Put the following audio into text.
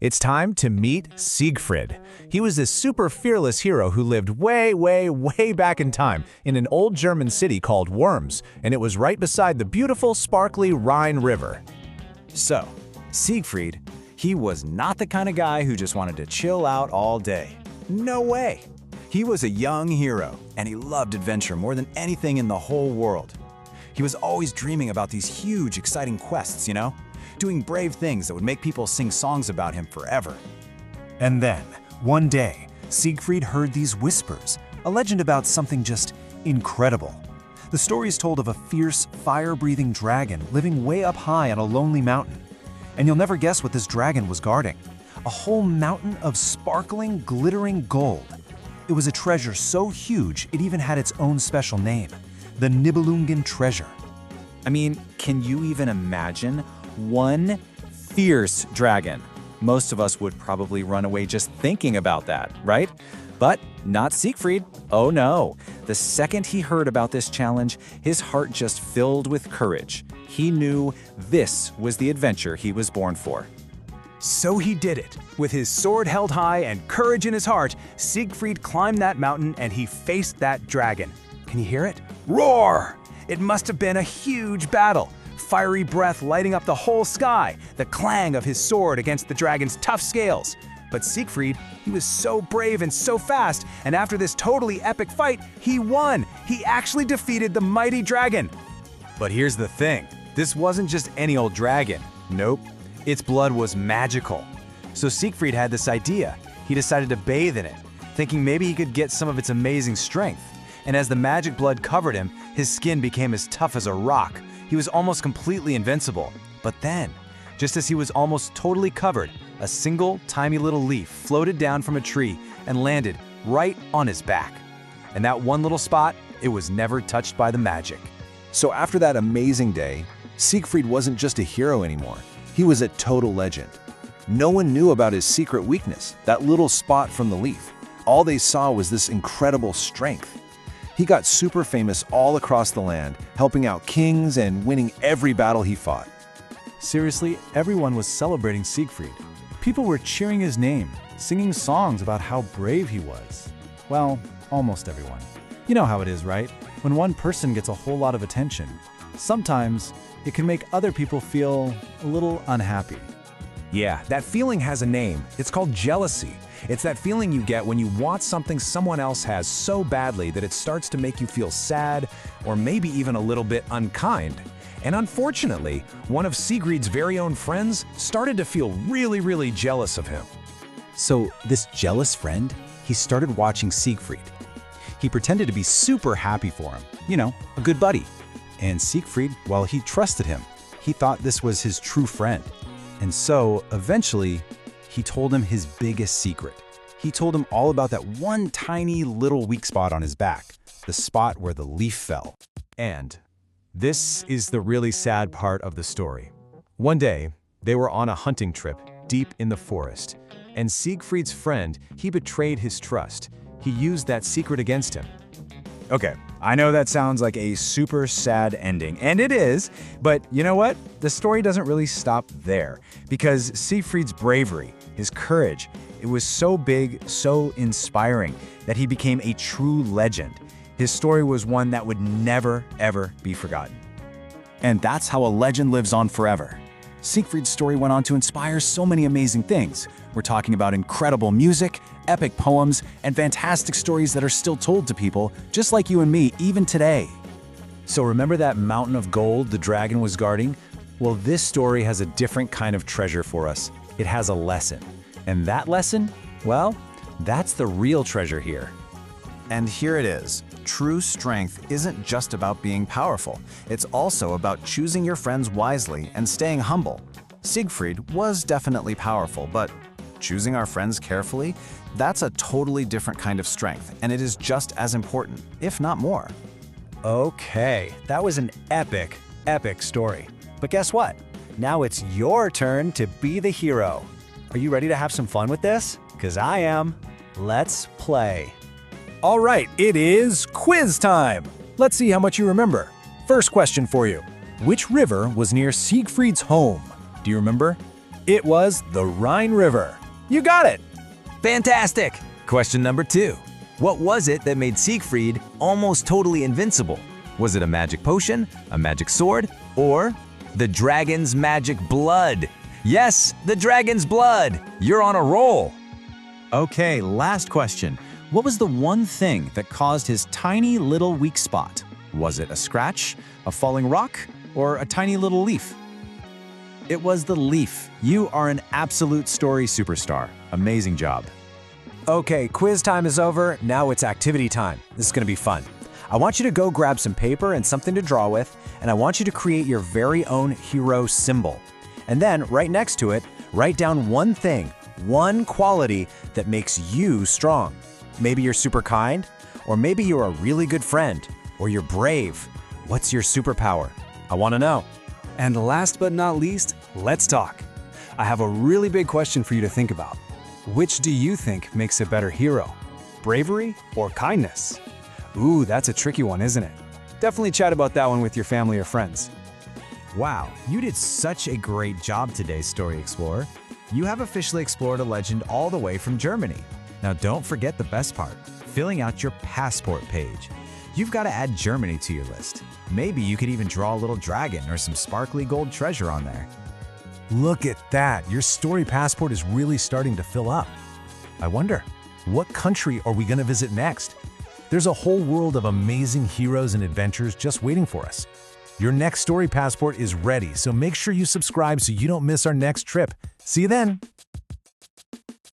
It's time to meet Siegfried. He was this super fearless hero who lived way back in time in an old German city called Worms, and it was right beside the beautiful, sparkly Rhine River. So, Siegfried, he was not the kind of guy who just wanted to chill out all day. No way! He was a young hero, and he loved adventure more than anything in the whole world. He was always dreaming about these huge, exciting quests, doing brave things that would make people sing songs about him forever. And then, one day, Siegfried heard these whispers, a legend about something just incredible. The story is told of a fierce, fire-breathing dragon living way up high on a lonely mountain. And you'll never guess what this dragon was guarding. A whole mountain of sparkling, glittering gold. It was a treasure so huge it even had its own special name, the Nibelungen treasure. I mean, can you even imagine one fierce dragon? Most of us would probably run away just thinking about that, right? But not Siegfried. Oh no. The second he heard about this challenge, his heart just filled with courage. He knew this was the adventure he was born for. So he did it. With his sword held high and courage in his heart, Siegfried climbed that mountain and he faced that dragon. Can you hear it? Roar! It must have been a huge battle. Fiery breath lighting up the whole sky, the clang of his sword against the dragon's tough scales. But Siegfried, he was so brave and so fast, and after this totally epic fight, he won! He actually defeated the mighty dragon! But here's the thing, this wasn't just any old dragon. Nope, its blood was magical. So Siegfried had this idea. He decided to bathe in it, thinking maybe he could get some of its amazing strength. And as the magic blood covered him, his skin became as tough as a rock. He was almost completely invincible. But then, just as he was almost totally covered, a single tiny little leaf floated down from a tree and landed right on his back. And that one little spot, it was never touched by the magic. So after that amazing day, Siegfried wasn't just a hero anymore. He was a total legend. No one knew about his secret weakness, that little spot from the leaf. All they saw was this incredible strength. He got super famous all across the land, helping out kings and winning every battle he fought. Seriously, everyone was celebrating Siegfried. People were cheering his name, singing songs about how brave he was. Well, almost everyone. You know how it is, right? When one person gets a whole lot of attention, sometimes it can make other people feel a little unhappy. Yeah, that feeling has a name. It's called jealousy. It's that feeling you get when you want something someone else has so badly that it starts to make you feel sad or maybe even a little bit unkind. And unfortunately, one of Siegfried's very own friends started to feel really jealous of him. So this jealous friend, he started watching Siegfried. He pretended to be super happy for him, a good buddy. And Siegfried, well, he trusted him. He thought this was his true friend. And so, eventually, he told him his biggest secret. He told him all about that one tiny little weak spot on his back, the spot where the leaf fell. And this is the really sad part of the story. One day, they were on a hunting trip deep in the forest, and Siegfried's friend, he betrayed his trust. He used that secret against him. Okay, I know that sounds like a super sad ending, and it is, but you know what? The story doesn't really stop there, because Siegfried's bravery, his courage, it was so big, so inspiring, that he became a true legend. His story was one that would never, ever be forgotten. And that's how a legend lives on forever. Siegfried's story went on to inspire so many amazing things. We're talking about incredible music, epic poems, and fantastic stories that are still told to people, just like you and me, even today. So remember that mountain of gold the dragon was guarding? Well, this story has a different kind of treasure for us. It has a lesson. And that lesson? Well, that's the real treasure here. And here it is. True strength isn't just about being powerful. It's also about choosing your friends wisely and staying humble. Siegfried was definitely powerful, but choosing our friends carefully, that's a totally different kind of strength, and it is just as important, if not more. Okay, that was an epic story. But guess what? Now it's your turn to be the hero. Are you ready to have some fun with this? 'Cause I am. Let's play. All right, it is quiz time. Let's see how much you remember. First question for you. Which river was near Siegfried's home? Do you remember? It was the Rhine River. You got it! Fantastic! Question number 2. What was it that made Siegfried almost totally invincible? Was it a magic potion, a magic sword, or the dragon's magic blood? Yes, the dragon's blood! You're on a roll! Okay, last question. What was the one thing that caused his tiny little weak spot? Was it a scratch, a falling rock, or a tiny little leaf? It was the leaf. You are an absolute story superstar. Amazing job. Okay, quiz time is over. Now it's activity time. This is going to be fun. I want you to go grab some paper and something to draw with, and I want you to create your very own hero symbol. And then, right next to it, write down one thing, one quality that makes you strong. Maybe you're super kind, or maybe you're a really good friend, or you're brave. What's your superpower? I want to know. And last but not least, let's talk. I have a really big question for you to think about. Which do you think makes a better hero? Bravery or kindness? Ooh, that's a tricky one, isn't it? Definitely chat about that one with your family or friends. Wow, you did such a great job today, Story Explorer. You have officially explored a legend all the way from Germany. Now don't forget the best part, filling out your passport page. You've got to add Germany to your list. Maybe you could even draw a little dragon or some sparkly gold treasure on there. Look at that. Your story passport is really starting to fill up. I wonder, what country are we going to visit next? There's a whole world of amazing heroes and adventures just waiting for us. Your next story passport is ready, so make sure you subscribe so you don't miss our next trip. See you then!